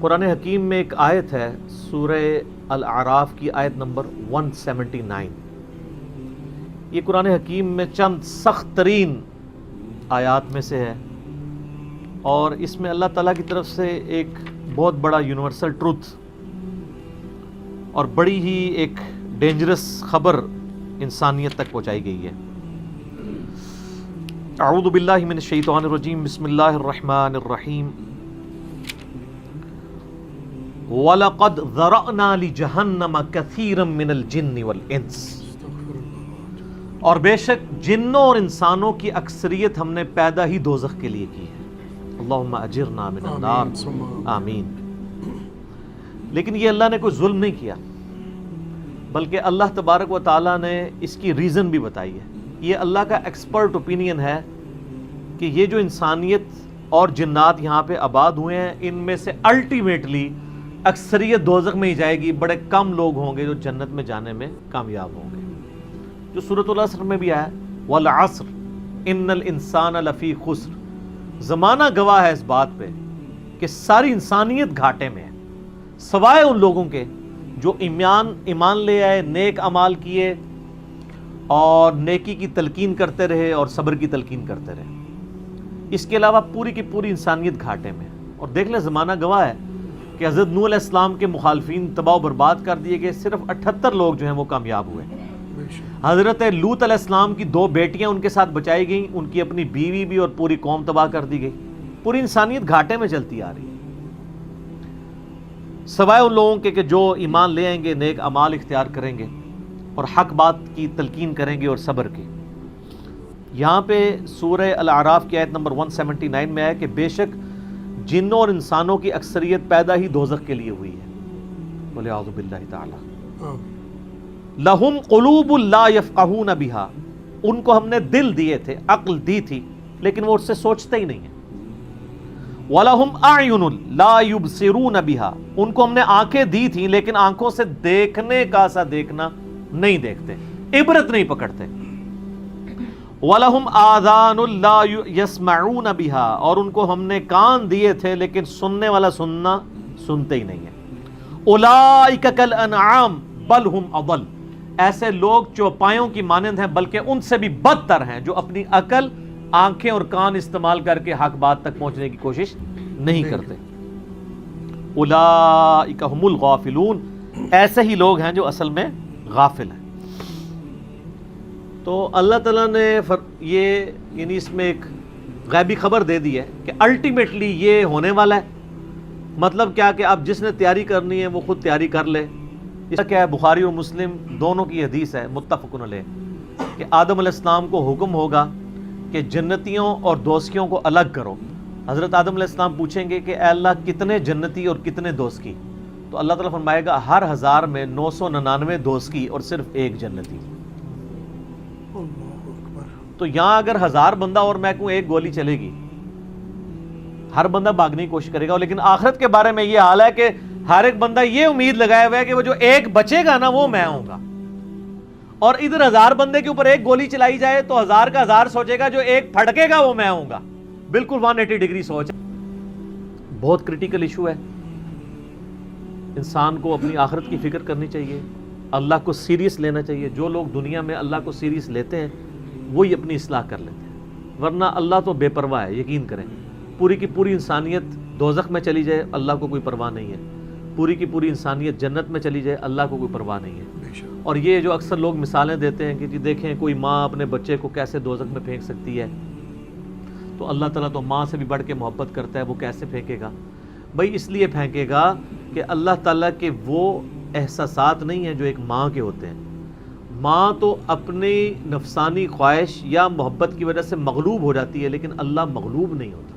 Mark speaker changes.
Speaker 1: قرآن حکیم میں ایک آیت ہے سورہ الاعراف کی آیت نمبر 179. یہ قرآن حکیم میں چند سخت ترین آیات میں سے ہے، اور اس میں اللہ تعالیٰ کی طرف سے ایک بہت بڑا یونیورسل ٹروتھ اور بڑی ہی ایک ڈینجرس خبر انسانیت تک پہنچائی گئی ہے. اعوذ باللہ من الشیطان الرجیم، بسم اللہ الرحمن الرحیم. وَلَقَدْ ذَرَأْنَا لِجَهَنَّمَ كَثِيرًا مِنَ الْجِنِّ وَالْإِنسِ، اور بے شک جنوں اور انسانوں کی اکثریت ہم نے پیدا ہی دوزخ کے لیے کی ہے. اللہم اجرنا من النار، آمین. لیکن یہ اللہ نے کوئی ظلم نہیں کیا، بلکہ اللہ تبارک و تعالیٰ نے اس کی ریزن بھی بتائی ہے. یہ اللہ کا ایکسپرٹ اوپینین ہے کہ یہ جو انسانیت اور جنات یہاں پہ آباد ہوئے ہیں، ان میں سے الٹیمیٹلی اکثریت دوزخ میں ہی جائے گی. بڑے کم لوگ ہوں گے جو جنت میں جانے میں کامیاب ہوں گے. جو سورۃ العصر میں بھی آیا والعصر ان الانسان لفی خسر، زمانہ گواہ ہے اس بات پہ کہ ساری انسانیت گھاٹے میں ہے، سوائے ان لوگوں کے جو ایمان لے آئے، نیک اعمال کیے اور نیکی کی تلقین کرتے رہے اور صبر کی تلقین کرتے رہے. اس کے علاوہ پوری کی پوری انسانیت گھاٹے میں ہے. اور دیکھ لیں زمانہ گواہ ہے کہ حضرت نوح علیہ السلام کے مخالفین تباہ و برباد کر دیے گئے، صرف 78 لوگ جو ہیں وہ کامیاب ہوئے. حضرت لوط علیہ السلام کی 2 بیٹیاں ان کے ساتھ بچائی گئیں، ان کی اپنی بیوی بھی اور پوری قوم تباہ کر دی گئی. پوری انسانیت گھاٹے میں چلتی آ رہی ہے، سوائے ان لوگوں کے کہ جو ایمان لے آئیں گے، نیک اعمال اختیار کریں گے اور حق بات کی تلقین کریں گے اور صبر کی. یہاں پہ سورہ الاعراف کی آیت نمبر 179 میں ہے کہ بے شک جنوں اور انسانوں کی اکثریت پیدا ہی دوزخ کے لیے ہوئی ہے. بولے اعوذ باللہ تعالی. لہم قلوب لا یفقہون بہا، ان کو ہم نے دل دیے تھے، عقل دی تھی، لیکن وہ اس سے سوچتے ہی نہیں ہیں. وَلَهُمْ أَعْيُنٌ لَا يُبْصِرُونَ بِهَا، ان کو ہم نے آنکھیں دی تھیں لیکن آنکھوں سے دیکھنے کا سا دیکھنا نہیں دیکھتے، عبرت نہیں پکڑتے. وَلَهُمْ آذَانٌ لَا يَسْمَعُونَ بِهَا، اور ان کو ہم نے کان دیے تھے لیکن سننے والا سننا سنتے ہی نہیں ہیں. أُولَئِكَ كَالْأَنْعَامِ بَلْ هُمْ أَضَلُّ، ایسے لوگ چوپایوں کی مانند ہیں بلکہ ان سے بھی بدتر ہیں، جو اپنی عقل، آنکھیں اور کان استعمال کر کے حق بات تک پہنچنے کی کوشش نہیں کرتے. اولئک هم الغافلون، ایسے ہی لوگ ہیں جو اصل میں غافل ہیں. تو اللہ تعالیٰ نے یہ یعنی اس میں ایک غیبی خبر دے دی ہے کہ الٹیمیٹلی یہ ہونے والا ہے. مطلب کیا کہ اب جس نے تیاری کرنی ہے وہ خود تیاری کر لے. اس کیا ہے، بخاری اور مسلم دونوں کی حدیث ہے متفق علیہ کہ آدم علیہ السلام کو حکم ہوگا کہ جنتیوں اور دوزخیوں کو الگ کرو. حضرت آدم علیہ السلام پوچھیں گے کہ اے اللہ کتنے جنتی اور کتنے دوزخی؟ تو اللہ تعالیٰ فرمائے گا ہر 1000 میں 999 دوزخی اور صرف 1 جنتی. تو یہاں اگر 1000 بندہ اور میں کہوں 1 گولی چلے گی، ہر بندہ بھاگنے کی کوشش کرے گا. لیکن آخرت کے بارے میں یہ حال ہے کہ ہر ایک بندہ یہ امید لگائے ہوا ہے کہ وہ جو 1 بچے گا نا وہ میں ہوں گا. اور ادھر 1000 بندے کے اوپر 1 گولی چلائی جائے تو 1000 کا 1000 سوچے گا جو 1 پھڑکے گا وہ میں ہوں گا. بالکل 180 ڈگری سوچ. بہت کریٹیکل ایشو ہے. انسان کو اپنی آخرت کی فکر کرنی چاہیے، اللہ کو سیریس لینا چاہیے. جو لوگ دنیا میں اللہ کو سیریس لیتے ہیں وہی اپنی اصلاح کر لیتے ہیں، ورنہ اللہ تو بے پرواہ ہے. یقین کریں، پوری کی پوری انسانیت دوزخ میں چلی جائے اللہ کو کوئی پرواہ نہیں ہے، پوری کی پوری انسانیت جنت میں چلی جائے اللہ کو کوئی پرواہ نہیں ہے. اور یہ جو اکثر لوگ مثالیں دیتے ہیں کہ جی دیکھیں کوئی ماں اپنے بچے کو کیسے دوزخ میں پھینک سکتی ہے، تو اللہ تعالیٰ تو ماں سے بھی بڑھ کے محبت کرتا ہے، وہ کیسے پھینکے گا؟ بھائی اس لیے پھینکے گا کہ اللہ تعالیٰ کے وہ احساسات نہیں ہیں جو ایک ماں کے ہوتے ہیں. ماں تو اپنی نفسانی خواہش یا محبت کی وجہ سے مغلوب ہو جاتی ہے، لیکن اللہ مغلوب نہیں ہوتا.